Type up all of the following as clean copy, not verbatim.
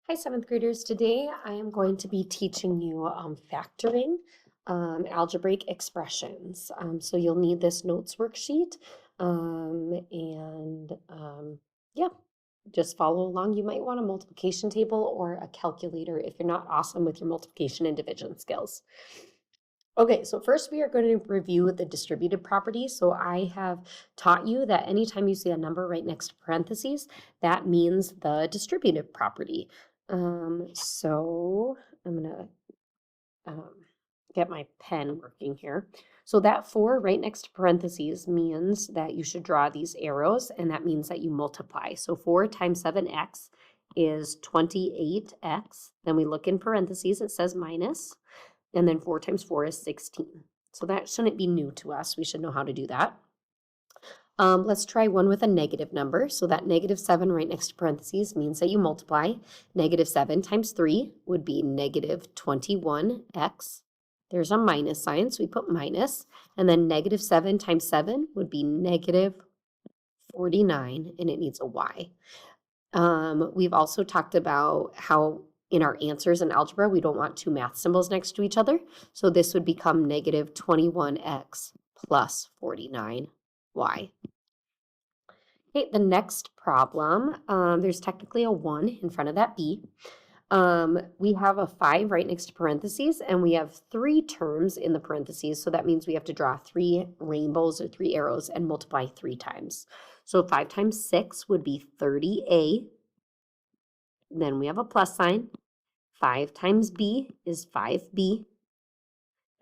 Hi, seventh graders. Today I am going to be teaching you factoring algebraic expressions. So you'll need this notes worksheet and yeah, just follow along. You might want a multiplication table or a calculator if you're not awesome with your multiplication and division skills. Okay, so first we are going to review the distributive property. So I have taught you that anytime you see a number right next to parentheses, that means the distributive property. So I'm gonna get my pen working here. So that 4 right next to parentheses means that you should draw these arrows, and that means that you multiply. So 4 times 7x is 28x. Then we look in parentheses, it says minus. And then 4 times 4 is 16. So that shouldn't be new to us. We should know how to do that. Let's try one with a negative number. So that negative 7 right next to parentheses means that you multiply. Negative 7 times 3 would be negative 21x. There's a minus sign, so we put minus. And then negative 7 times 7 would be negative 49, and it needs a y. We've also talked about how in our answers in algebra, we don't want two math symbols next to each other. So this would become negative 21x plus 49y. Okay, the next problem, there's technically a 1 in front of that b. We have a 5 right next to parentheses, and we have 3 terms in the parentheses. So that means we have to draw 3 rainbows or 3 arrows and multiply 3 times. So 5 times 6 would be 30a. Then we have a plus sign. 5 times b is 5b.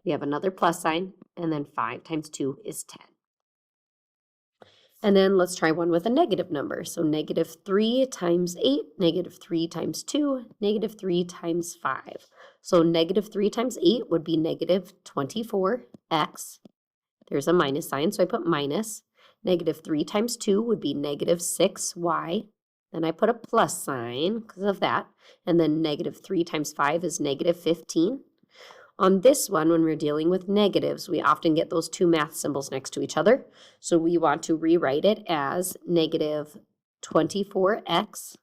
We have another plus sign, and then 5 times 2 is 10. And then let's try one with a negative number. So negative 3 times 8, negative 3 times 2, negative 3 times 5. So negative 3 times 8 would be negative 24x. There's a minus sign, so I put minus. Negative 3 times 2 would be negative 6y. Then I put a plus sign because of that. And then negative 3 times 5 is negative 15. On this one, when we're dealing with negatives, we often get those two math symbols next to each other. So we want to rewrite it as negative 24x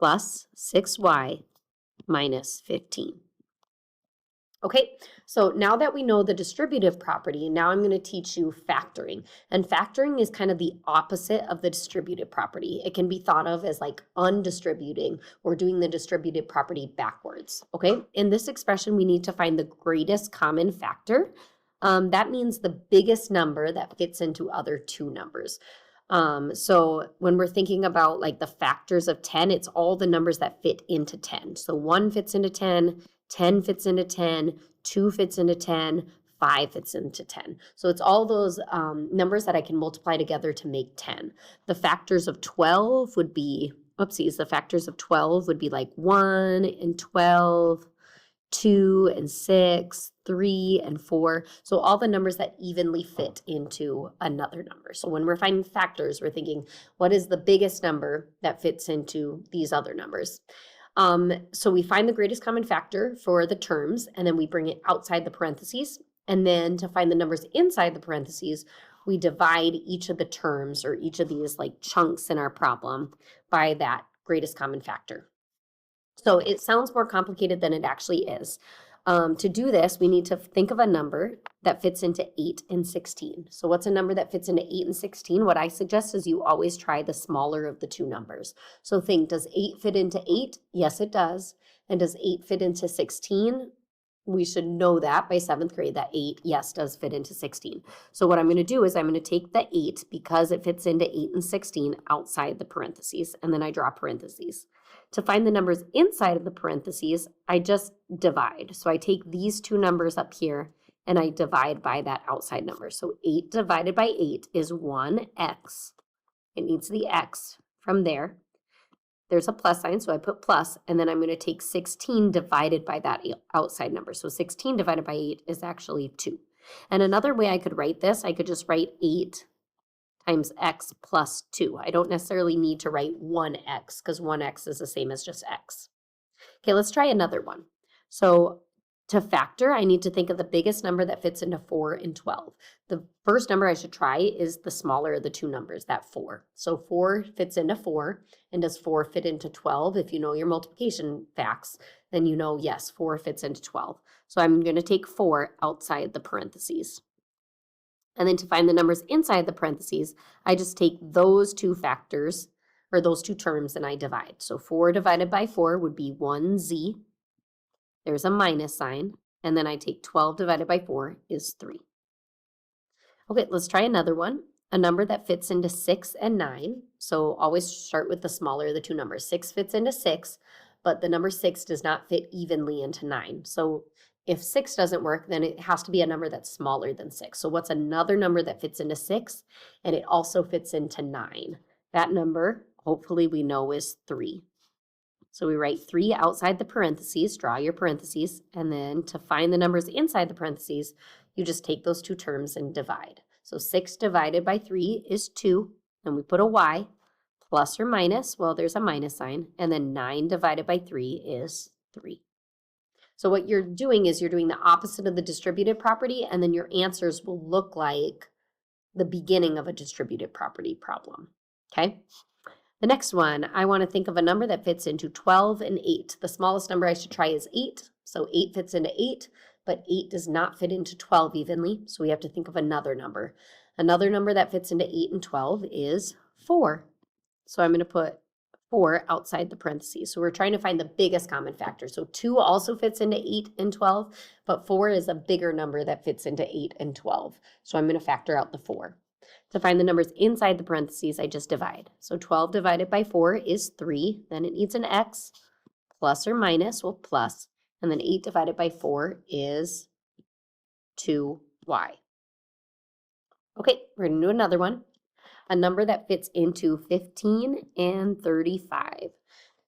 plus 6y minus 15. Okay, so now that we know the distributive property, now I'm going to teach you factoring. And factoring is kind of the opposite of the distributive property. It can be thought of as like undistributing or doing the distributive property backwards. Okay, in this expression, we need to find the greatest common factor. That means the biggest number that fits into other two numbers. So when we're thinking about like the factors of 10, it's all the numbers that fit into 10. So 1 fits into 10, 10 fits into 10, 2 fits into 10, 5 fits into 10. So it's all those numbers that I can multiply together to make 10. The factors of 12 would be, the factors of 12 would be like 1 and 12, 2 and 6, 3 and 4. So all the numbers that evenly fit into another number. So when we're finding factors, we're thinking, what is the biggest number that fits into these other numbers? So we find the greatest common factor for the terms, and then we bring it outside the parentheses. And then to find the numbers inside the parentheses, we divide each of the terms or each of these like chunks in our problem by that greatest common factor. So it sounds more complicated than it actually is. To do this, we need to think of a number that fits into 8 and 16. So what's a number that fits into 8 and 16? What I suggest is you always try the smaller of the two numbers. So think, does 8 fit into 8? Yes, it does. And does 8 fit into 16? We should know that by 7th grade that 8, yes, does fit into 16. So what I'm going to do is I'm going to take the 8 because it fits into 8 and 16 outside the parentheses, and then I draw parentheses. To find the numbers inside of the parentheses, I just divide. So I take these two numbers up here and I divide by that outside number. So 8 divided by 8 is 1x. It needs the x from there. There's a plus sign, so I put plus, and then I'm going to take 16 divided by that outside number. So 16 divided by 8 is actually 2. And another way I could write this, I could just write 8 times x plus 2. I don't necessarily need to write 1x because 1x is the same as just x. Okay, let's try another one. So To factor, I need to think of the biggest number that fits into 4 and 12. The first number I should try is the smaller of the two numbers, that 4. So 4 fits into 4, and does 4 fit into 12? If you know your multiplication facts, then you know, yes, 4 fits into 12. So I'm going to take 4 outside the parentheses. And then to find the numbers inside the parentheses, I just take those two factors, or those two terms, and I divide. So 4 divided by 4 would be 1z. There's a minus sign, and then I take 12 divided by 4 is 3. Okay, let's try another one. A number that fits into 6 and 9. So always start with the smaller of the two numbers. 6 fits into 6, but the number 6 does not fit evenly into 9. So if 6 doesn't work, then it has to be a number that's smaller than 6. So what's another number that fits into 6, and it also fits into 9? That number, hopefully we know, is 3. So we write 3 outside the parentheses, draw your parentheses, and then to find the numbers inside the parentheses, you just take those two terms and divide. So 6 divided by 3 is 2, and we put a y, plus or minus, well, there's a minus sign, and then 9 divided by 3 is 3. So what you're doing is you're doing the opposite of the distributive property, and then your answers will look like the beginning of a distributive property problem, okay? The next one, I want to think of a number that fits into 12 and 8. The smallest number I should try is 8. So 8 fits into 8, but 8 does not fit into 12 evenly. So we have to think of another number. Another number that fits into 8 and 12 is 4. So I'm going to put 4 outside the parentheses. So we're trying to find the biggest common factor. So 2 also fits into 8 and 12, but 4 is a bigger number that fits into 8 and 12. So I'm going to factor out the 4. To find the numbers inside the parentheses, I just divide. So 12 divided by 4 is 3. Then it needs an x, plus or minus, well, plus. And then 8 divided by 4 is 2y. Okay, we're going to do another one. A number that fits into 15 and 35.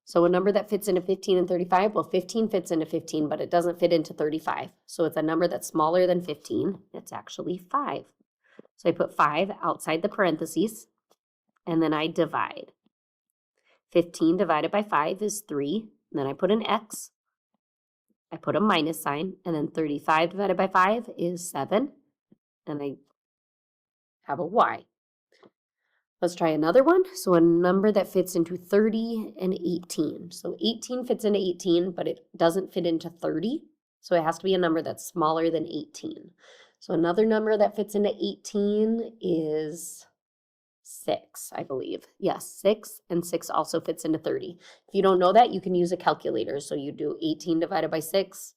So a number that fits into 15 and 35, well, 15 fits into 15, but it doesn't fit into 35. So it's a number that's smaller than 15. It's actually 5. So I put 5 outside the parentheses, and then I divide. 15 divided by 5 is 3. And then I put an x. I put a minus sign, and then 35 divided by 5 is 7. And I have a y. Let's try another one. So a number that fits into 30 and 18. So 18 fits into 18, but it doesn't fit into 30. So it has to be a number that's smaller than 18. So another number that fits into 18 is 6, I believe. Yes, 6, and 6 also fits into 30. If you don't know that, you can use a calculator. So you do 18 divided by 6,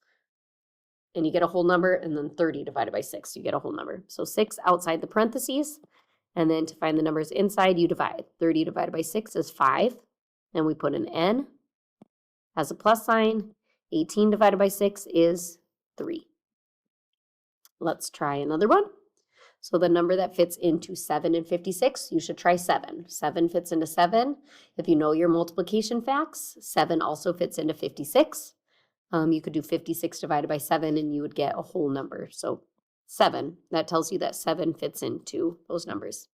and you get a whole number, and then 30 divided by 6, you get a whole number. So 6 outside the parentheses, and then to find the numbers inside, you divide. 30 divided by 6 is 5, and we put an n, has a plus sign. 18 divided by 6 is 3. Let's try another one. So the number that fits into 7 and 56, you should try 7. 7 fits into 7. If you know your multiplication facts, 7 also fits into 56. You could do 56 divided by 7 and you would get a whole number. So 7, that tells you that 7 fits into those numbers.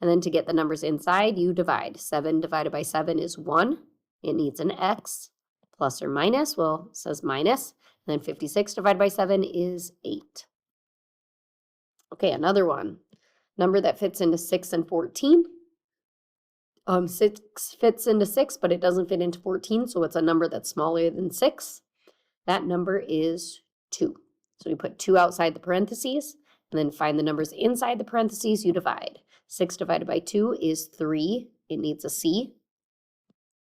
And then to get the numbers inside, you divide. 7 divided by 7 is 1. It needs an x, plus or minus. Well, it says minus. And then 56 divided by 7 is 8. Okay, another one. Number that fits into 6 and 14. 6 fits into 6, but it doesn't fit into 14, so it's a number that's smaller than 6. That number is 2. So we put 2 outside the parentheses, and then find the numbers inside the parentheses, you divide. 6 divided by 2 is 3. It needs a c,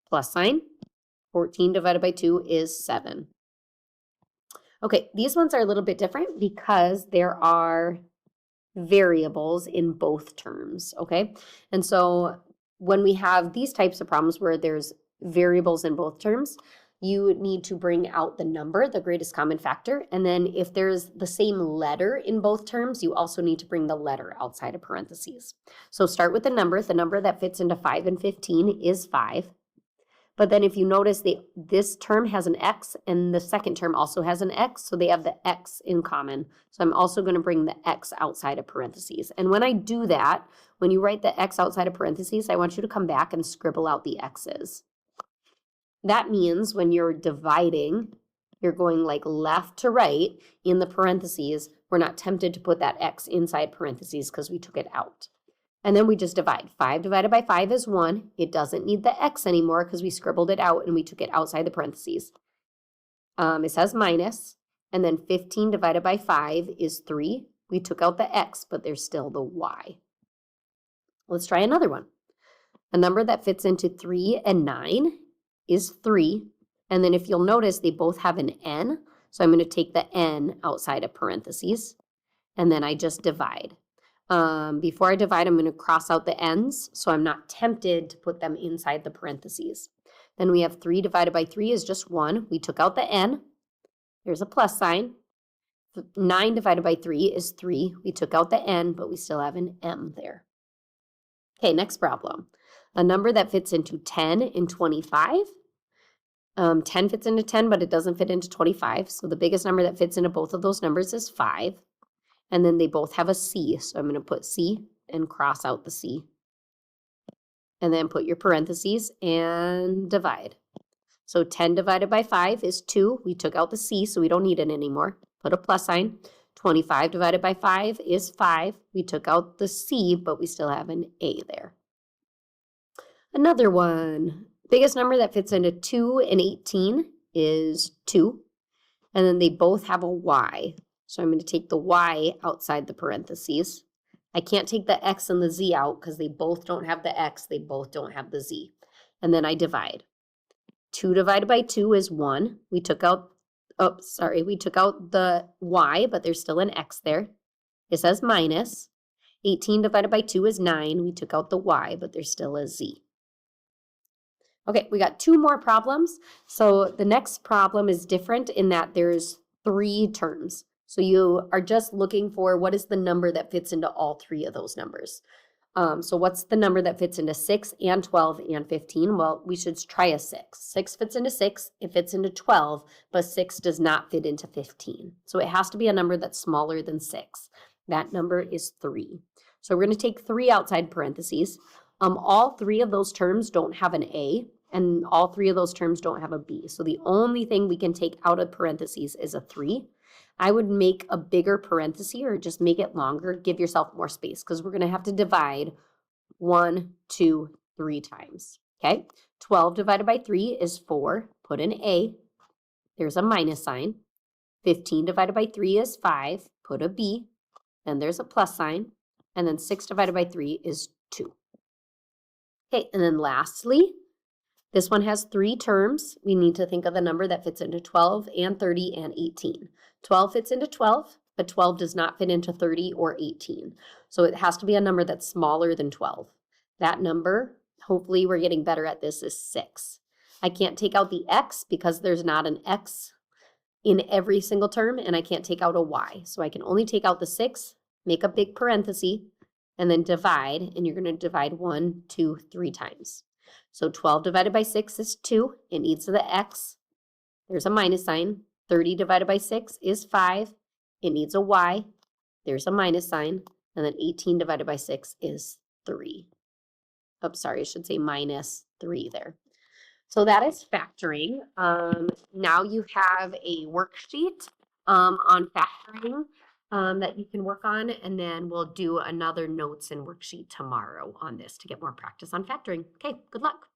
plus sign. 14 divided by 2 is 7. Okay, these ones are a little bit different because there are variables in both terms, okay? And so when we have these types of problems where there's variables in both terms, you need to bring out the number, the greatest common factor, and then if there's the same letter in both terms, you also need to bring the letter outside of parentheses. So start with the number. The number that fits into 5 and 15 is 5. But then if you notice, this term has an x and the second term also has an x, so they have the x in common. So I'm also going to bring the x outside of parentheses. And when I do that, when you write the x outside of parentheses, I want you to come back and scribble out the x's. That means when you're dividing you're going like left to right in the parentheses. We're not tempted to put that x inside parentheses because we took it out. And then we just divide. 5 divided by 5 is 1. It doesn't need the x anymore because we scribbled it out and we took it outside the parentheses. It says minus, and then 15 divided by 5 is 3. We took out the x, but there's still the y. Let's try another one. A number that fits into 3 and 9 is 3. And then if you'll notice, they both have an n. So I'm going to take the n outside of parentheses, and then I just divide. Before I divide, I'm going to cross out the n's, so I'm not tempted to put them inside the parentheses. Then we have 3 divided by 3 is just 1. We took out the n. There's a plus sign. 9 divided by 3 is 3. We took out the n, but we still have an m there. Okay, next problem. A number that fits into 10 and 25. 10 fits into 10, but it doesn't fit into 25. So the biggest number that fits into both of those numbers is 5. And then they both have a c. So I'm going to put c and cross out the c. And then put your parentheses and divide. So 10 divided by 5 is 2. We took out the c, so we don't need it anymore. Put a plus sign. 25 divided by 5 is 5. We took out the c, but we still have an a there. Another one. Biggest number that fits into 2 and 18 is 2. And then they both have a y. So I'm going to take the y outside the parentheses. I can't take the x and the z out because they both don't have the x, they both don't have the z. And then I divide. 2 divided by 2 is 1. We took out the y, but there's still an x there. It says minus. 18 divided by 2 is 9. We took out the y, but there's still a z. Okay, we got 2 more problems. So the next problem is different in that there's 3 terms. So you are just looking for what is the number that fits into all 3 of those numbers. So what's the number that fits into 6 and 12 and 15? Well, we should try a 6. 6 fits into 6, it fits into 12, but 6 does not fit into 15. So it has to be a number that's smaller than 6. That number is 3. So we're going to take 3 outside parentheses. All 3 of those terms don't have an a, and all 3 of those terms don't have a b. So the only thing we can take out of parentheses is a 3. I would make a bigger parenthesis or just make it longer. Give yourself more space because we're going to have to divide 1, 2, 3 times. Okay, 12 divided by 3 is 4. Put an a. There's a minus sign. 15 divided by 3 is 5. Put a b. Then there's a plus sign. And then 6 divided by 3 is 2. Okay, and then lastly, this one has 3 terms. We need to think of the number that fits into 12 and 30 and 18. 12 fits into 12, but 12 does not fit into 30 or 18. So it has to be a number that's smaller than 12. That number, hopefully we're getting better at this, is 6. I can't take out the x because there's not an x in every single term, and I can't take out a y. So I can only take out the 6, make a big parenthesis, and then divide, and you're going to divide 1, 2, 3 times. So 12 divided by 6 is 2. It needs the x. There's a minus sign. 30 divided by 6 is 5. It needs a y. There's a minus sign. And then 18 divided by 6 is 3. Oops, sorry, I should say minus 3 there. So that is factoring. Now you have a worksheet on factoring that you can work on, and then we'll do another notes and worksheet tomorrow on this to get more practice on factoring. Okay, good luck.